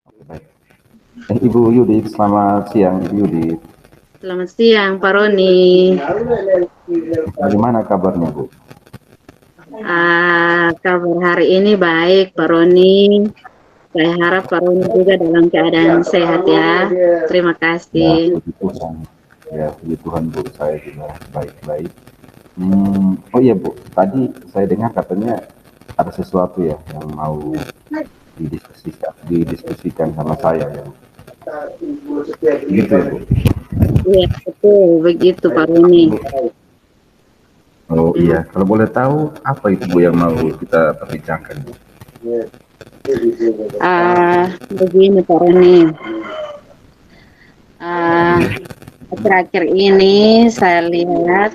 Oke, baik. Ibu Yudit, selamat siang Ibu Yudit. Selamat siang, Pak Roni. Bagaimana kabarnya Bu? Kabar hari ini baik, Pak Roni. Saya harap Pak Roni juga dalam keadaan sehat ya. Terima Ya, kasih. puji Tuhan. Ya, puji Tuhan Bu, saya juga baik-baik. Oh iya Bu, tadi saya dengar katanya ada sesuatu ya yang mau didiskusikan sama saya ya. Gitu ya Bu. Iya, betul, begitu Pak Roni. Bu. Oh iya, kalau boleh tahu apa itu Bu yang mau kita perbincangkan Bu? Begini Pak Roni. Ah, Akhir-akhir ini saya lihat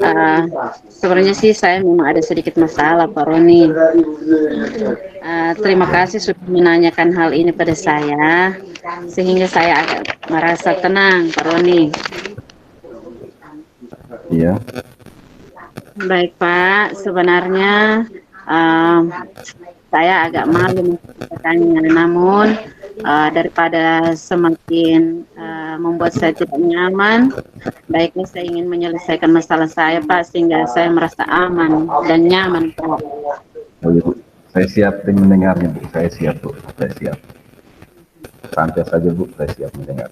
ah, sebenarnya sih saya memang ada sedikit masalah Pak Roni. Terima kasih sudah menanyakan hal ini pada saya, sehingga saya agak merasa tenang, Pak Roni. Iya, Baik Pak, sebenarnya um, saya agak malu menceritakannya, namun daripada semakin membuat saya tidak nyaman, baiknya saya ingin menyelesaikan masalah saya Pak, sehingga saya merasa aman dan nyaman Pak. oh iya Bu. Saya siap mendengarnya Bu, saya siap Bu, saya siap. Santai saja Bu, saya siap mendengar.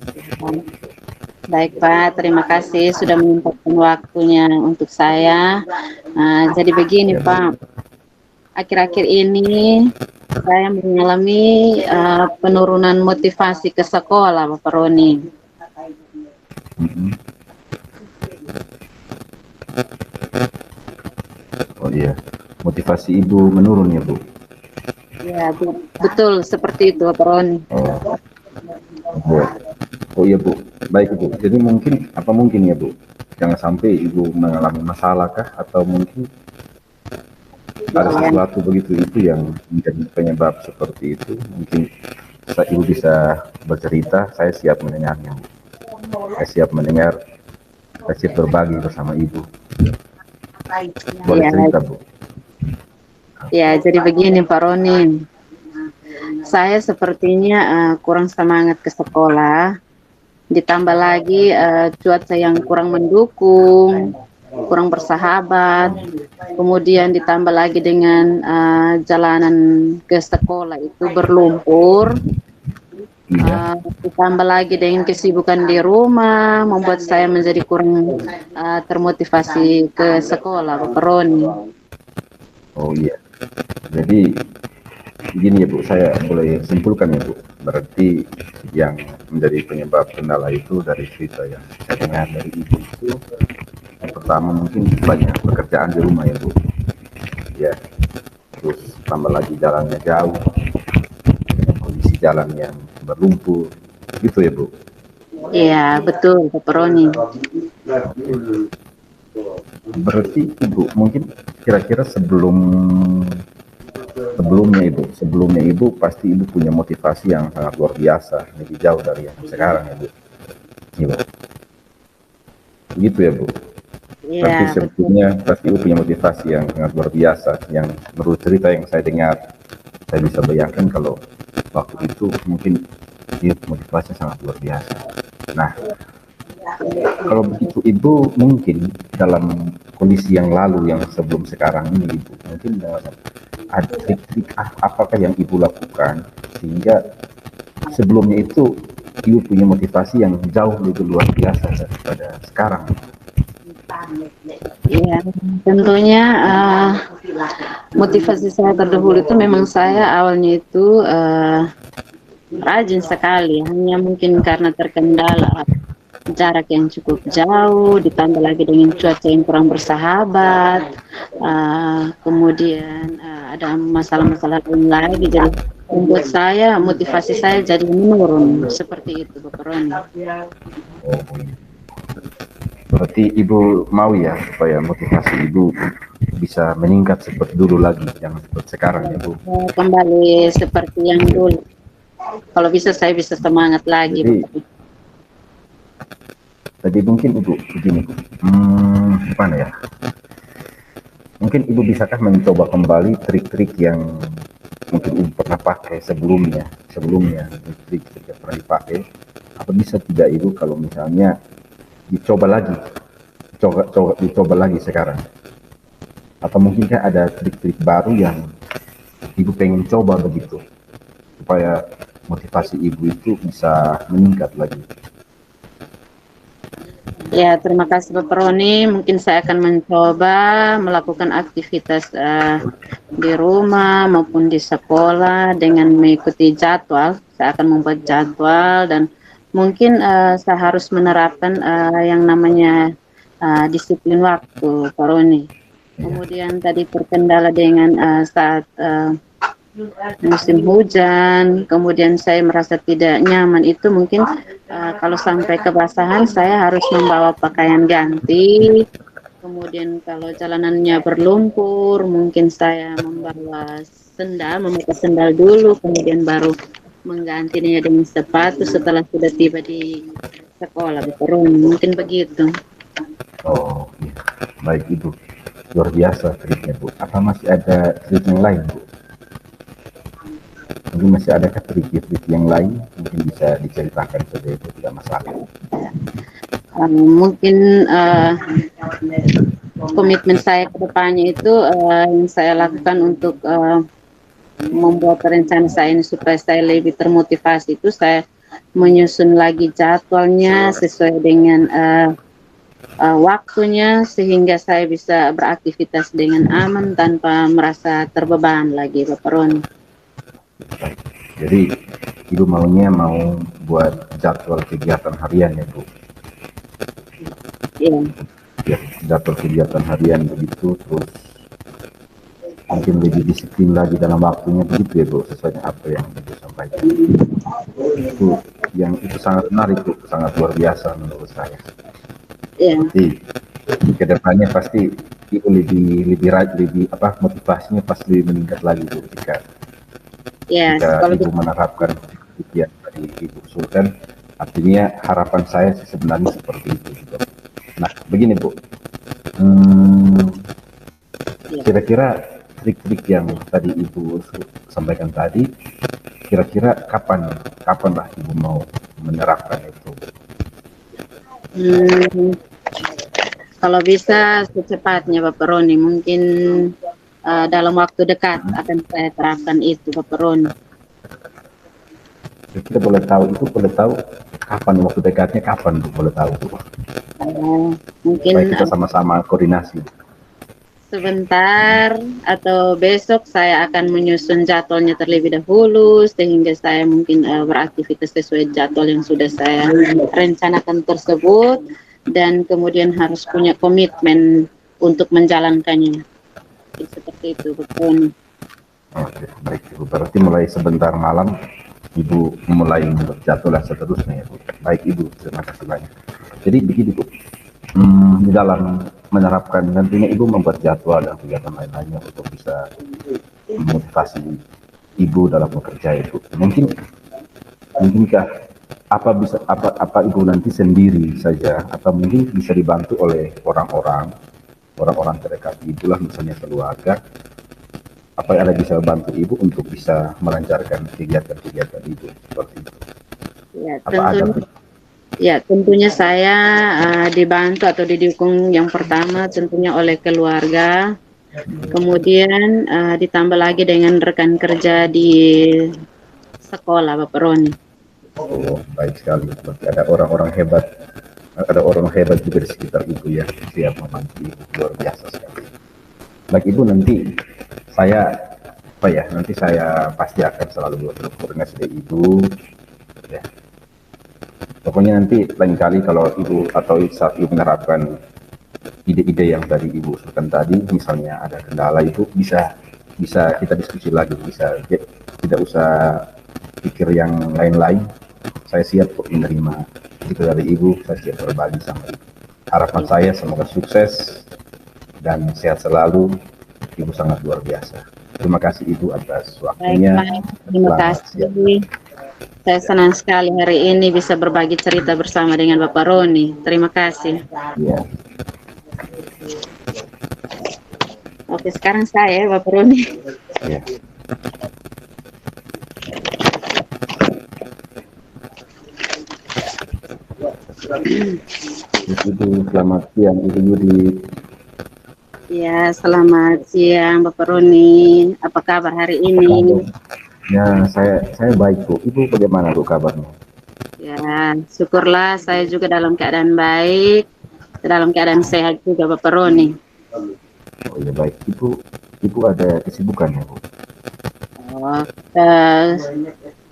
Baik Pak, terima kasih sudah menyempatkan waktunya untuk saya. Jadi begini Ya Bu. Pak, akhir-akhir ini saya mengalami penurunan motivasi ke sekolah, Bapak Roni. Mm-mm. Oh iya, motivasi ibu menurun ya Bu. Ya, betul seperti itu, Bapak Roni. Oh, Bu. Oh iya Bu, baik Bu. Jadi mungkin ya Bu, jangan sampai ibu mengalami masalah kah atau mungkin ada Ya, sesuatu begitu itu yang menjadi penyebab seperti itu. Mungkin ibu bisa bercerita, saya siap mendengarnya Bu. Saya siap mendengar, saya siap berbagi bersama ibu. Boleh ya, cerita Bu. ya, jadi begini, Pak Roni. Saya sepertinya kurang semangat ke sekolah. Ditambah lagi cuaca yang kurang mendukung, kurang bersahabat, kemudian ditambah lagi dengan jalanan ke sekolah itu berlumpur, Iya. ditambah lagi dengan kesibukan di rumah, membuat saya menjadi kurang termotivasi ke sekolah, Bapak Roni. Oh iya. Jadi begini ya Bu, saya boleh simpulkan ya Bu. Berarti yang menjadi penyebab kendala itu dari cerita yang saya dengar dari ibu itu, yang pertama mungkin banyak pekerjaan di rumah ya Bu. Ya, terus tambah lagi jalannya jauh, dengan kondisi jalan yang berlumpur, gitu ya Bu. Iya, betul, Bapak Roni. Berarti Ibu mungkin kira-kira sebelumnya Ibu pasti Ibu punya motivasi yang sangat luar biasa, lebih jauh dari yang sekarang ya Bu. Iya, gitu ya Bu. Iya, Berarti betul. sebetulnya pasti Ibu punya motivasi yang sangat luar biasa, yang menurut cerita yang saya dengar, saya bisa bayangkan kalau waktu itu mungkin dia motivasinya sangat luar biasa. Nah, kalau begitu Ibu mungkin dalam kondisi yang lalu yang sebelum sekarang ini Ibu, mungkin ada trik-trik apakah yang Ibu lakukan sehingga sebelumnya itu Ibu punya motivasi yang jauh lebih luar biasa daripada sekarang. Iya, tentunya motivasi saya terdahulu itu memang saya awalnya itu rajin sekali, hanya mungkin karena terkendala jarak yang cukup jauh, ditambah lagi dengan cuaca yang kurang bersahabat, kemudian ada masalah-masalah lain lagi, jadi membuat saya motivasi saya jadi menurun seperti itu, Bapak Roni. Oh, berarti Ibu mau ya supaya motivasi Ibu bisa meningkat seperti dulu lagi, jangan seperti sekarang ya Bu. Kembali seperti yang dulu. Kalau bisa saya bisa semangat lagi, Jadi, Bapak. jadi mungkin Ibu begini Bu, gimana ya? Mungkin Ibu bisakah mencoba kembali trik-trik yang mungkin Ibu pernah pakai sebelumnya trik-trik yang pernah dipakai, apa bisa tidak Ibu kalau misalnya dicoba lagi sekarang? Atau mungkinkah ada trik-trik baru yang Ibu pengen coba begitu, supaya motivasi Ibu itu bisa meningkat lagi? Ya, terima kasih Bapak Roni. Mungkin saya akan mencoba melakukan aktivitas di rumah maupun di sekolah dengan mengikuti jadwal. Saya akan membuat jadwal dan mungkin saya harus menerapkan yang namanya disiplin waktu, Pak Roni. Ya, Kemudian tadi terkendala dengan saat musim hujan, kemudian saya merasa tidak nyaman itu mungkin kalau sampai kebasahan saya harus membawa pakaian ganti. Kemudian kalau jalanannya berlumpur, mungkin saya membawa memakai sendal dulu, kemudian baru menggantinya dengan sepatu setelah sudah tiba di sekolah, mungkin begitu. oh iya, baik Ibu, luar biasa triknya Bu. Apa masih ada trik yang lain Bu? Mungkin masih ada trik-trik yang lain, mungkin bisa diceritakan saja itu, tidak masalah. Mungkin komitmen saya ke depannya itu yang saya lakukan untuk membuat rencana saya ini supaya saya lebih termotivasi itu saya menyusun lagi jadwalnya sesuai dengan waktunya sehingga saya bisa beraktivitas dengan aman tanpa merasa terbeban lagi, Bapak Roni. Baik. Jadi Ibu mau buat jadwal kegiatan harian ya Bu? Iya. Ya, jadwal kegiatan harian begitu, terus mungkin lebih disiplin lagi dalam waktunya begitu ya Bu, sesuai dengan apa yang Ibu sampaikan. Itu sangat menarik Bu, sangat luar biasa menurut saya. Iya. Jadi kedepannya pasti Ibu lebih motivasinya pasti lebih meningkat lagi Bu, jika Ibu menerapkan yang tadi Ibu usulkan. Artinya harapan saya sebenarnya seperti itu gitu. Nah begini Bu, kira-kira trik-trik yang tadi Ibu sampaikan tadi, kira-kira kapan lah Ibu mau menerapkan itu? Kalau bisa secepatnya Bapak Roni, mungkin dalam waktu dekat akan saya terapkan itu Bapak Roni. Kita boleh tahu kapan, waktu dekatnya kapan Bu, boleh tahu Bu? Mungkin supaya kita sama-sama koordinasi. Sebentar atau besok saya akan menyusun jadwalnya terlebih dahulu sehingga saya mungkin beraktivitas sesuai jadwal yang sudah saya rencanakan tersebut dan kemudian harus punya komitmen untuk menjalankannya. Seperti itu, betul. Oke, baik Ibu. Berarti mulai sebentar malam Ibu mulai membuat jadwal dan seterusnya ya Bu. Baik Ibu, terima kasih banyak. Jadi begini Bu, di dalam menerapkan nantinya Ibu membuat jadwal dan kegiatan lain-lainnya untuk bisa memotivasi Ibu dalam bekerja itu. Mungkinkah apa Ibu nanti sendiri saja atau mungkin bisa dibantu oleh orang-orang terdekat Ibu lah, misalnya keluarga, apa yang ada bisa bantu Ibu untuk bisa melancarkan kegiatan-kegiatan Ibu seperti itu? Ya, tentunya saya dibantu atau didukung yang pertama tentunya oleh keluarga, kemudian ditambah lagi dengan rekan kerja di sekolah, Bapak Roni. Oh, baik sekali. Berarti ada orang orang hebat juga di sekitar Ibu ya, siap membantu Ibu, luar biasa sekali. Baik Ibu, nanti saya pasti akan selalu berkoordinasi dengan Ibu ya. Pokoknya nanti lain kali kalau Ibu atau saat Ibu menerapkan ide-ide yang tadi Ibu usulkan tadi, misalnya ada kendala itu bisa kita diskusi lagi, tidak usah pikir yang lain-lain. Saya siap untuk menerima itu dari Ibu, saya siap berbagi sama Ibu. Harapan saya semoga sukses dan sehat selalu. Ibu sangat luar biasa. Terima kasih Ibu atas waktunya. Terima kasih. Saya senang sekali hari ini bisa berbagi cerita bersama dengan Bapak Roni. Terima kasih. Ya. Oke, sekarang saya Bapak Roni. Ya. Ibu, selamat siang Ibu Yudi. Ya, selamat siang Bapak Roni. Apa kabar hari Apa kabar? ini? Ya, saya baik Bu. Ibu bagaimana Bu kabarnya? Ya, syukurlah saya juga dalam keadaan baik, dalam keadaan sehat juga Bapak Roni. Oh ya baik. Ibu ada kesibukan ya Bu? Oh, eh,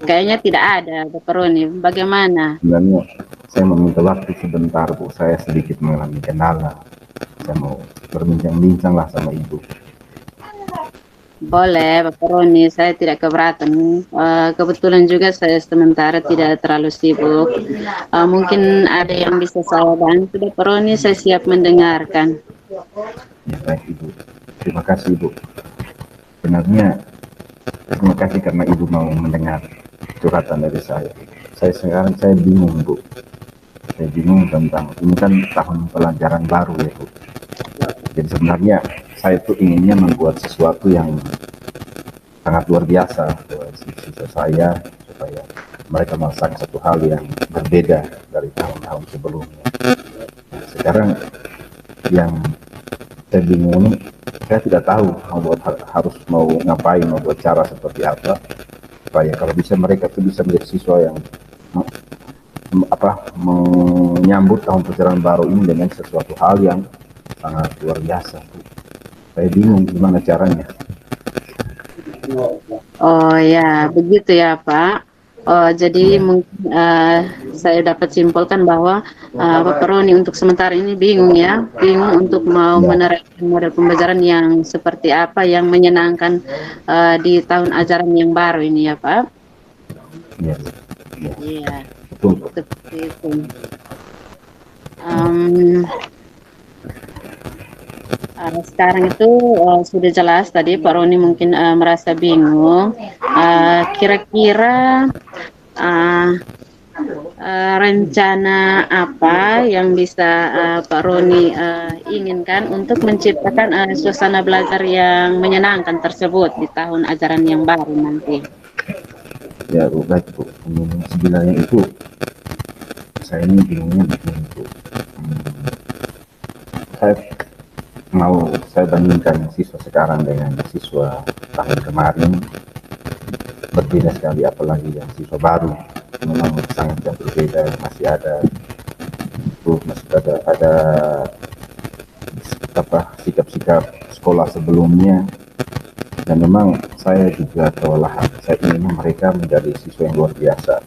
kayaknya tidak ada Bapak Roni. Bagaimana? Sebenarnya saya meminta waktu sebentar Bu. Saya sedikit mengalami kendala. Saya mau berbincang-bincang lah sama Ibu. Boleh Bapak Roni, saya tidak keberatan. Kebetulan juga saya sementara tidak terlalu sibuk. Mungkin ada yang bisa saya bantu Bapak Roni, saya siap mendengarkan. Ya baik Ibu. Terima kasih Ibu. Sebenarnya terima kasih karena Ibu mau mendengar curhatan dari saya. Saya bingung Bu. Saya bingung tentang ini kan tahun pelajaran baru ya Bu. Jadi sebenarnya saya tuh inginnya membuat sesuatu yang sangat luar biasa buat siswa saya supaya mereka merasakan satu hal yang berbeda dari tahun-tahun sebelumnya. Nah, sekarang yang saya bingung ini, saya tidak tahu harus mau ngapain, mau buat cara seperti apa supaya kalau bisa mereka tuh bisa menjadi siswa yang menyambut tahun pelajaran baru ini dengan sesuatu hal yang sangat luar biasa. Saya bingung gimana caranya. Oh ya, begitu ya Pak. Oh, jadi Ya, mungkin saya dapat simpulkan bahwa Bapak Roni untuk sementara ini bingung ya, bingung untuk mau ya, menerapkan model pembelajaran yang seperti apa yang menyenangkan di tahun ajaran yang baru ini ya Pak. ya, ya, Iya, betul. seperti itu. Em, Sekarang itu sudah jelas tadi Pak Roni mungkin merasa bingung. Kira-kira uh, rencana apa yang bisa Pak Roni inginkan untuk menciptakan suasana belajar yang menyenangkan tersebut di tahun ajaran yang baru nanti? Ya, Bu, baik Bu. Sebenarnya itu saya ini bingungnya begini Bu. Saya saya bandingkan siswa sekarang dengan siswa tahun kemarin berbeda sekali, apalagi yang siswa baru memang sangat jauh berbeda. Masih ada sikap-sikap sekolah sebelumnya, dan memang saya juga kewalahan. Saya ingin mereka menjadi siswa yang luar biasa.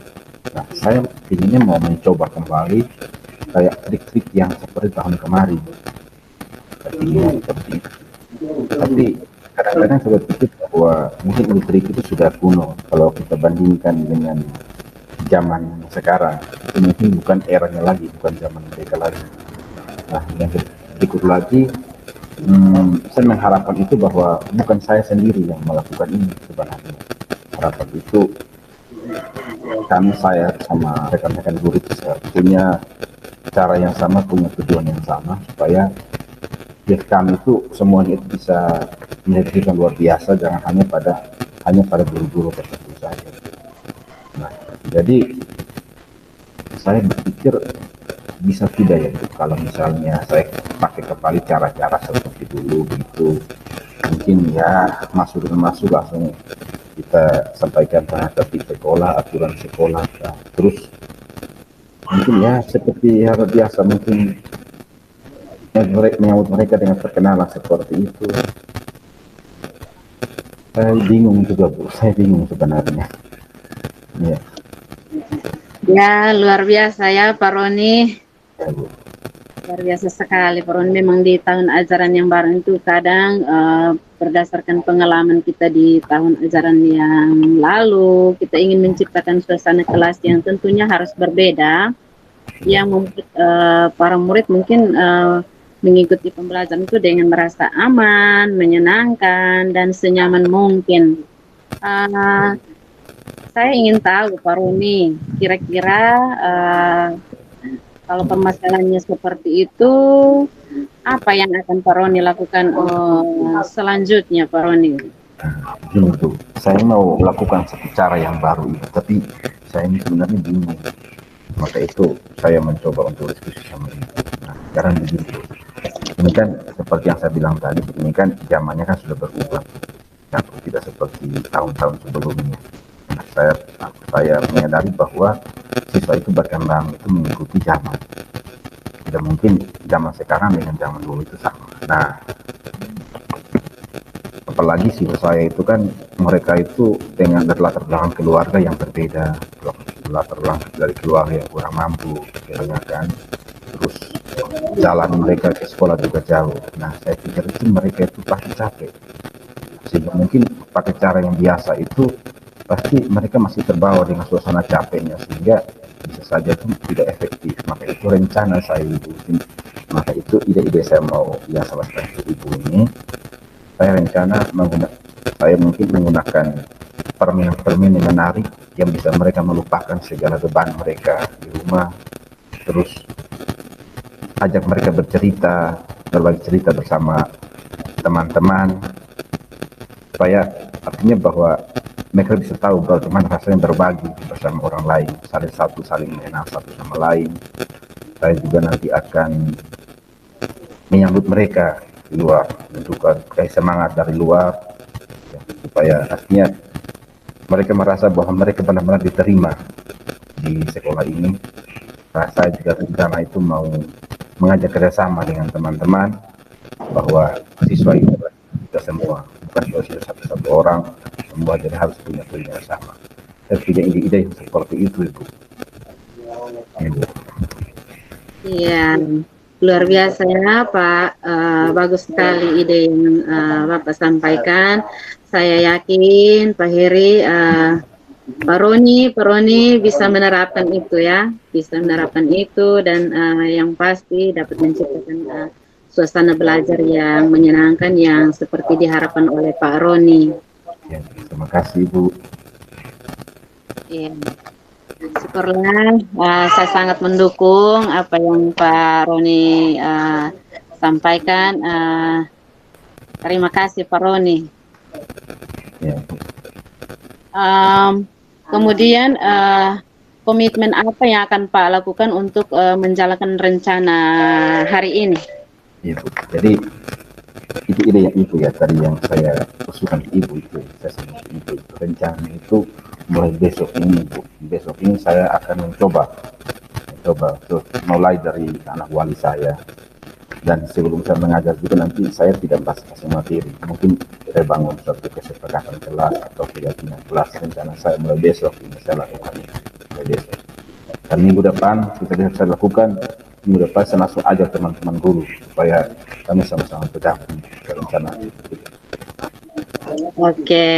Nah, saya inginnya mau mencoba kembali kayak trik-trik yang seperti tahun kemarin. Saya ingin seperti itu. Tapi kadang-kadang saya berpikir bahwa mungkin ini trik itu sudah kuno. Kalau kita bandingkan dengan zaman sekarang, itu mungkin bukan eranya lagi, bukan zaman mereka lagi. Nah, yang berikut lagi, saya mengharapkan itu bahwa bukan saya sendiri yang melakukan ini sebenarnya. Harapan itu saya sama rekan-rekan guru punya cara yang sama, punya tujuan yang sama, supaya ya kami itu semuanya itu bisa menjadi yang luar biasa, jangan hanya pada guru-guru tertentu saja. Nah, jadi saya berpikir bisa tidak ya kalau misalnya saya pakai kembali cara-cara seperti dulu gitu, mungkin ya masuk langsung kita sampaikan terhadap di sekolah, aturan sekolah, nah, terus mungkin ya seperti hari biasa, mungkin menyambut mereka dengan perkenalan seperti itu. Saya bingung juga Bu, saya bingung sebenarnya. Ya, Ya, luar biasa ya Pak Roni. ya Bu. Luar biasa sekali, Pak Roni. Memang di tahun ajaran yang baru itu kadang berdasarkan pengalaman kita di tahun ajaran yang lalu, kita ingin menciptakan suasana kelas yang tentunya harus berbeda, yang membuat para murid mungkin mengikuti pembelajaran itu dengan merasa aman, menyenangkan, dan senyaman mungkin. Uh, saya ingin tahu, Pak Roni, kira-kira kalau permasalahannya seperti itu, apa yang akan Pak Roni lakukan selanjutnya, Pak Roni? Gini tuh, saya mau melakukan satu cara yang baru itu, tapi saya ini sebenarnya bingung. Maka itu saya mencoba untuk diskusi sama ibu. Nah, sekarang begitu. Ini kan seperti yang saya bilang tadi, ini kan zamannya kan sudah berubah. Nah, tidak seperti tahun-tahun sebelumnya. Nah, saya menyadari bahwa siswa itu berkembang itu mengikuti zaman. Tidak mungkin zaman sekarang dengan zaman dulu itu sama. Nah, apalagi siswa saya itu kan mereka itu dengan latar belakang keluarga yang berbeda, latar belakang dari keluarga yang kurang mampu, kebanyakan. Terus jalan mereka ke sekolah juga jauh. Nah, saya pikir itu mereka itu pasti capek. Sehingga mungkin pakai cara yang biasa itu pasti mereka masih terbawa dengan suasana capeknya, sehingga bisa saja itu tidak efektif. Maka itu rencana saya ibu, maka itu ide-ide saya mau yang salah satu ibu ini, saya rencana saya mungkin menggunakan permainan-permainan yang menarik yang bisa mereka melupakan segala beban mereka di rumah. Terus ajak mereka bercerita, berbagi cerita bersama teman-teman, supaya artinya bahwa mereka bisa tahu bagaimana rasanya berbagi bersama orang lain, saling mengenal satu sama lain. Saya juga nanti akan menyambut mereka di luar, menunjukkan kasih semangat dari luar, ya, supaya artinya mereka merasa bahwa mereka benar-benar diterima di sekolah ini. Nah, saya juga rencana itu mau mengajak kerjasama dengan teman-teman, bahwa siswa itu kita semua, bukan siswa satu-satu orang, semua jadi harus punya sama. Saya punya ide-ide seperti itu, Ibu. Ibu. Iya, luar biasa ya Pak. Bagus sekali ide yang Bapak sampaikan. Saya yakin Pak Heri, Pak Roni bisa menerapkan itu ya, bisa menerapkan itu, dan yang pasti dapat menciptakan suasana belajar yang menyenangkan yang seperti diharapkan oleh Pak Roni. Ya, terima kasih Ibu. Iya. Syukurlah, saya sangat mendukung apa yang Pak Roni sampaikan. Terima kasih Pak Roni. Ya. Kemudian komitmen apa yang akan Pak lakukan untuk menjalankan rencana hari ini? Ya, Bu. Jadi itu ide yang itu ya tadi yang saya usulkan ke Ibu itu, saya sebut Ibu rencana itu mulai besok ini, Bu. Besok ini saya akan mencoba untuk mulai dari anak wali saya, dan sebelum saya mengajar juga nanti saya tidak bahas materi, mungkin saya bangun suatu kesepakatan kelas atau keyakinan kelas. Rencana saya mulai besok ini saya lakukan mulai besok, dan minggu depan kita bisa saya lakukan. Minggu depan saya langsung ajar teman-teman guru supaya kami sama-sama bergabung ke rencana itu. Oke,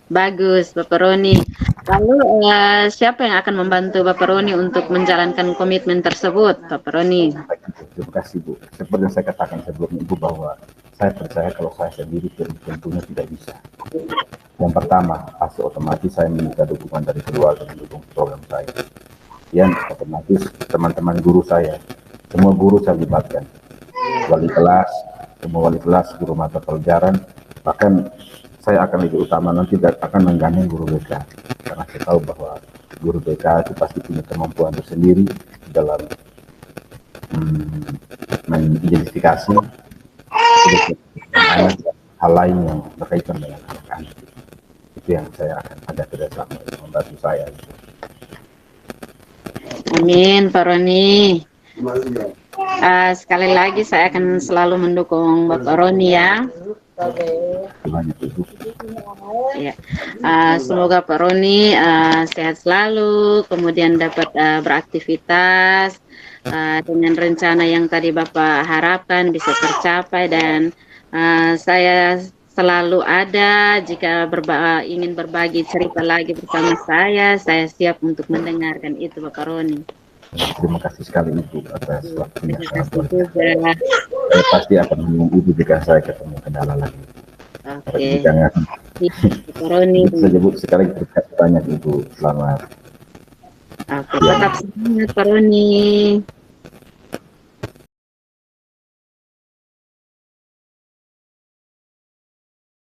bagus Bapak Roni. Lalu siapa yang akan membantu Bapak Roni untuk menjalankan komitmen tersebut, Bapak Roni? Terima kasih Bu. Seperti yang saya katakan sebelumnya Ibu, bahwa saya percaya kalau saya sendiri tentunya tidak bisa. Yang pertama, pasti otomatis saya minta dukungan dari keluarga mendukung program saya. Yang otomatis teman-teman guru saya, semua guru saya libatkan. Wali kelas, semua wali kelas, guru mata pelajaran, bahkan saya akan lebih utama nanti akan menggandeng guru BK, karena saya tahu bahwa guru BK itu pasti punya kemampuan tersendiri dalam mengidentifikasi hal lain yang berkaitan dengan anak-anak. Itu yang saya akan ada kerjasama membantu saya. Amin, Pak Roni. Sekali lagi saya akan selalu mendukung Bapak Roni ya. Ya. Semoga Pak Roni sehat selalu, kemudian dapat beraktivitas dengan rencana yang tadi Bapak harapkan bisa tercapai, dan saya selalu ada jika ingin berbagi cerita lagi bersama saya siap untuk mendengarkan itu Bapak Roni. Terima kasih sekali Ibu atas waktunya sangat luar biasa. Saya pasti akan menunggu jika saya ketemu kendala lagi. Oke. Jangan. Bapak Roni. Saya sebut sekali terima kasih banyak Ibu. Selamat. Oke, tetap semangat Pak Roni.